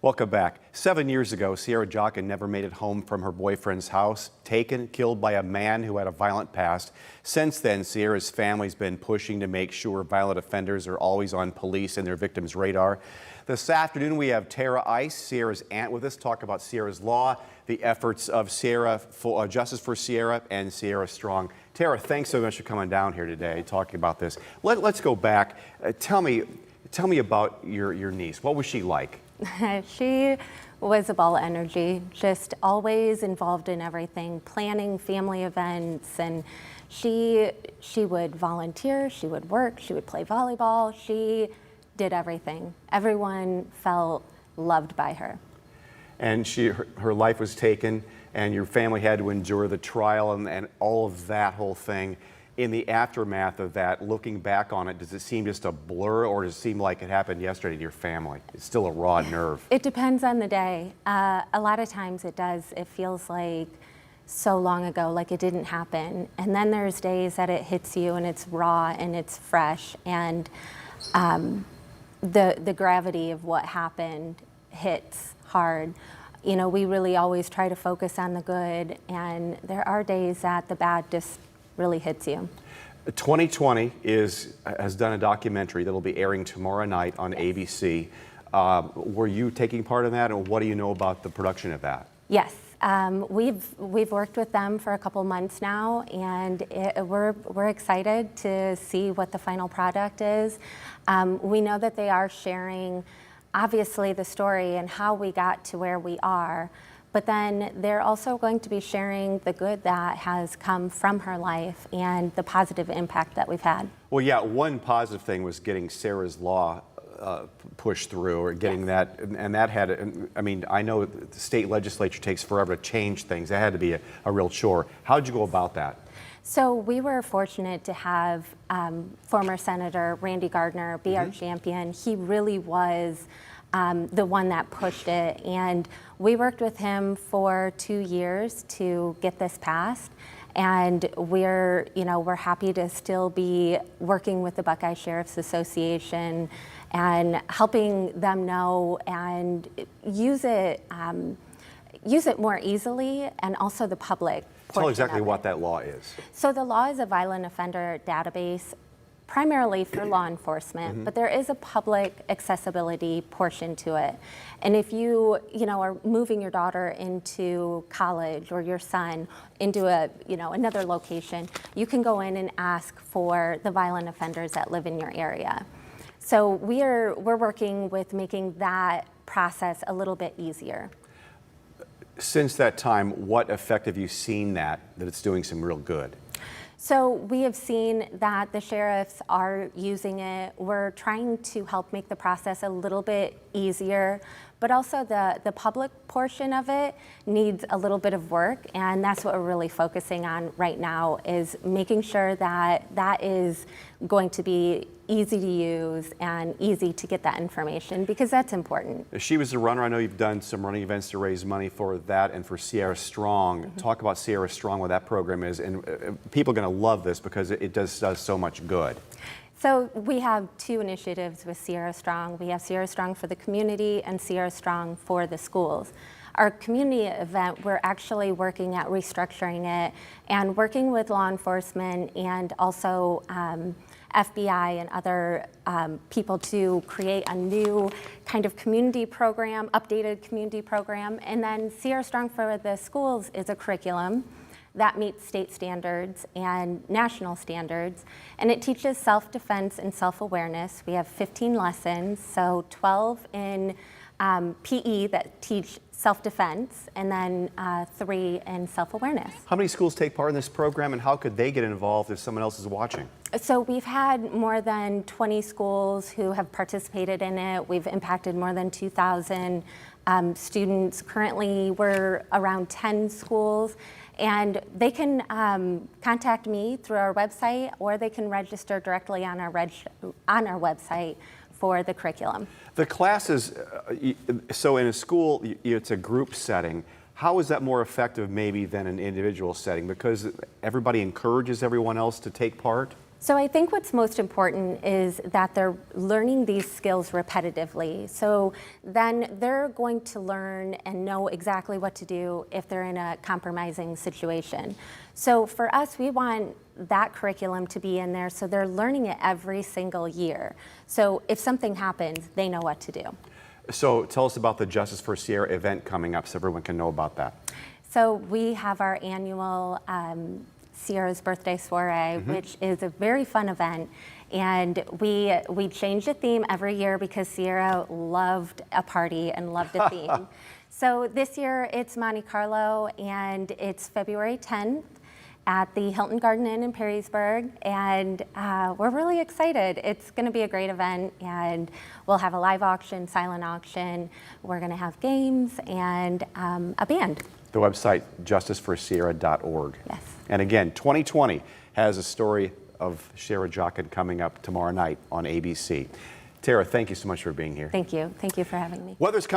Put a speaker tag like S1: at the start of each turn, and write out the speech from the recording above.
S1: Welcome back. 7 years ago, Sierah Joughin never made it home from her boyfriend's house, taken, killed by a man who had a violent past. Since then, Sierah's family's been pushing to make sure violent offenders are always on police and their victims' radar. This afternoon, we have Tara Ice, Sierah's aunt, with us, talk about Sierah's law, the efforts of Sierah for Justice for Sierah and Sierah Strong. Tara, thanks so much for coming down here today, talking about this. Let's go back. Tell me about your niece. What was she like?
S2: She was a ball of energy, just always involved in everything, planning family events, and she would volunteer, she would work, she would play volleyball, she did everything. Everyone felt loved by her.
S1: And her life was taken, and your family had to endure the trial and all of that whole thing. In the aftermath of that, looking back on it, does it seem just a blur, or does it seem like it happened yesterday to your family? It's still a raw nerve.
S2: It depends on the day. A lot of times it does. It feels like so long ago, like it didn't happen. And then there's days that it hits you and it's raw and it's fresh, and the gravity of what happened hits hard. You know, we really always try to focus on the good, and there are days that the bad just really hits you.
S1: 2020 has done a documentary that will be airing tomorrow night on ABC. Were you taking part in that, and what do you know about the production of that?
S2: Yes, we've worked with them for a couple months now, and we're excited to see what the final product is. We know that they are sharing, obviously, the story and how we got to where we are. But then they're also going to be sharing the good that has come from her life and the positive impact that we've had.
S1: Well, yeah, one positive thing was getting Sarah's law pushed through, or getting that, and that had, I mean, I know the state legislature takes forever to change things. That had to be a real chore. How did you go about that?
S2: So we were fortunate to have former Senator Randy Gardner be our champion. He really was the one that pushed it, and we worked with him for 2 years to get this passed, and we're happy to still be working with the Buckeye Sheriff's Association and helping them know and use it more easily, and also the public.
S1: Tell exactly what that law is.
S2: So the law is a violent offender database, primarily for law enforcement, but there is a public accessibility portion to it. And if you are moving your daughter into college, or your son into another location, you can go in and ask for the violent offenders that live in your area. So we're working with making that process a little bit easier.
S1: Since that time, what effect have you seen that it's doing some real good?
S2: So we have seen that the sheriffs are using it. We're trying to help make the process a little bit easier, but also the public portion of it needs a little bit of work, and that's what we're really focusing on right now, is making sure that that is going to be easy to use and easy to get that information, because that's important.
S1: She was a runner. I know you've done some running events to raise money for that and for Sierah Strong. Talk about Sierah Strong, what that program is, and people are going to love this because it does so much good.
S2: So we have two initiatives with Sierah Strong. We have Sierah Strong for the community and Sierah Strong for the schools. Our community event, we're actually working at restructuring it and working with law enforcement and also FBI and other people to create a new kind of community program, updated community program. And then Sierah Strong for the schools is a curriculum that meets state standards and national standards, and it teaches self-defense and self-awareness. We have 15 lessons, so 12 in PE that teach self-defense, and then 3 in self-awareness.
S1: How many schools take part in this program, and how could they get involved if someone else is watching?
S2: So we've had more than 20 schools who have participated in it. We've impacted more than 2,000 students. Currently, we're around 10 schools, and they can contact me through our website, or they can register directly on our website for the curriculum.
S1: The classes, so in a school, it's a group setting. How is that more effective maybe than an individual setting? Because everybody encourages everyone else to take part?
S2: So I think what's most important is that they're learning these skills repetitively. So then they're going to learn and know exactly what to do if they're in a compromising situation. So for us, we want that curriculum to be in there so they're learning it every single year. So if something happens, they know what to do.
S1: So tell us about the Justice for Sierra event coming up so everyone can know about that.
S2: So we have our annual Sierra's birthday soiree, which is a very fun event. And we change the theme every year because Sierra loved a party and loved a theme. So this year it's Monte Carlo, and it's February 10th at the Hilton Garden Inn in Perrysburg, and we're really excited. It's going to be a great event, and we'll have a live auction, silent auction. We're going to have games and a band.
S1: The website, justiceforsierra.org.
S2: Yes.
S1: And again, 2020 has a story of Sierah Joughin coming up tomorrow night on ABC. Tara, thank you so much for being here.
S2: Thank you. Thank you for having me.
S1: Weather's coming.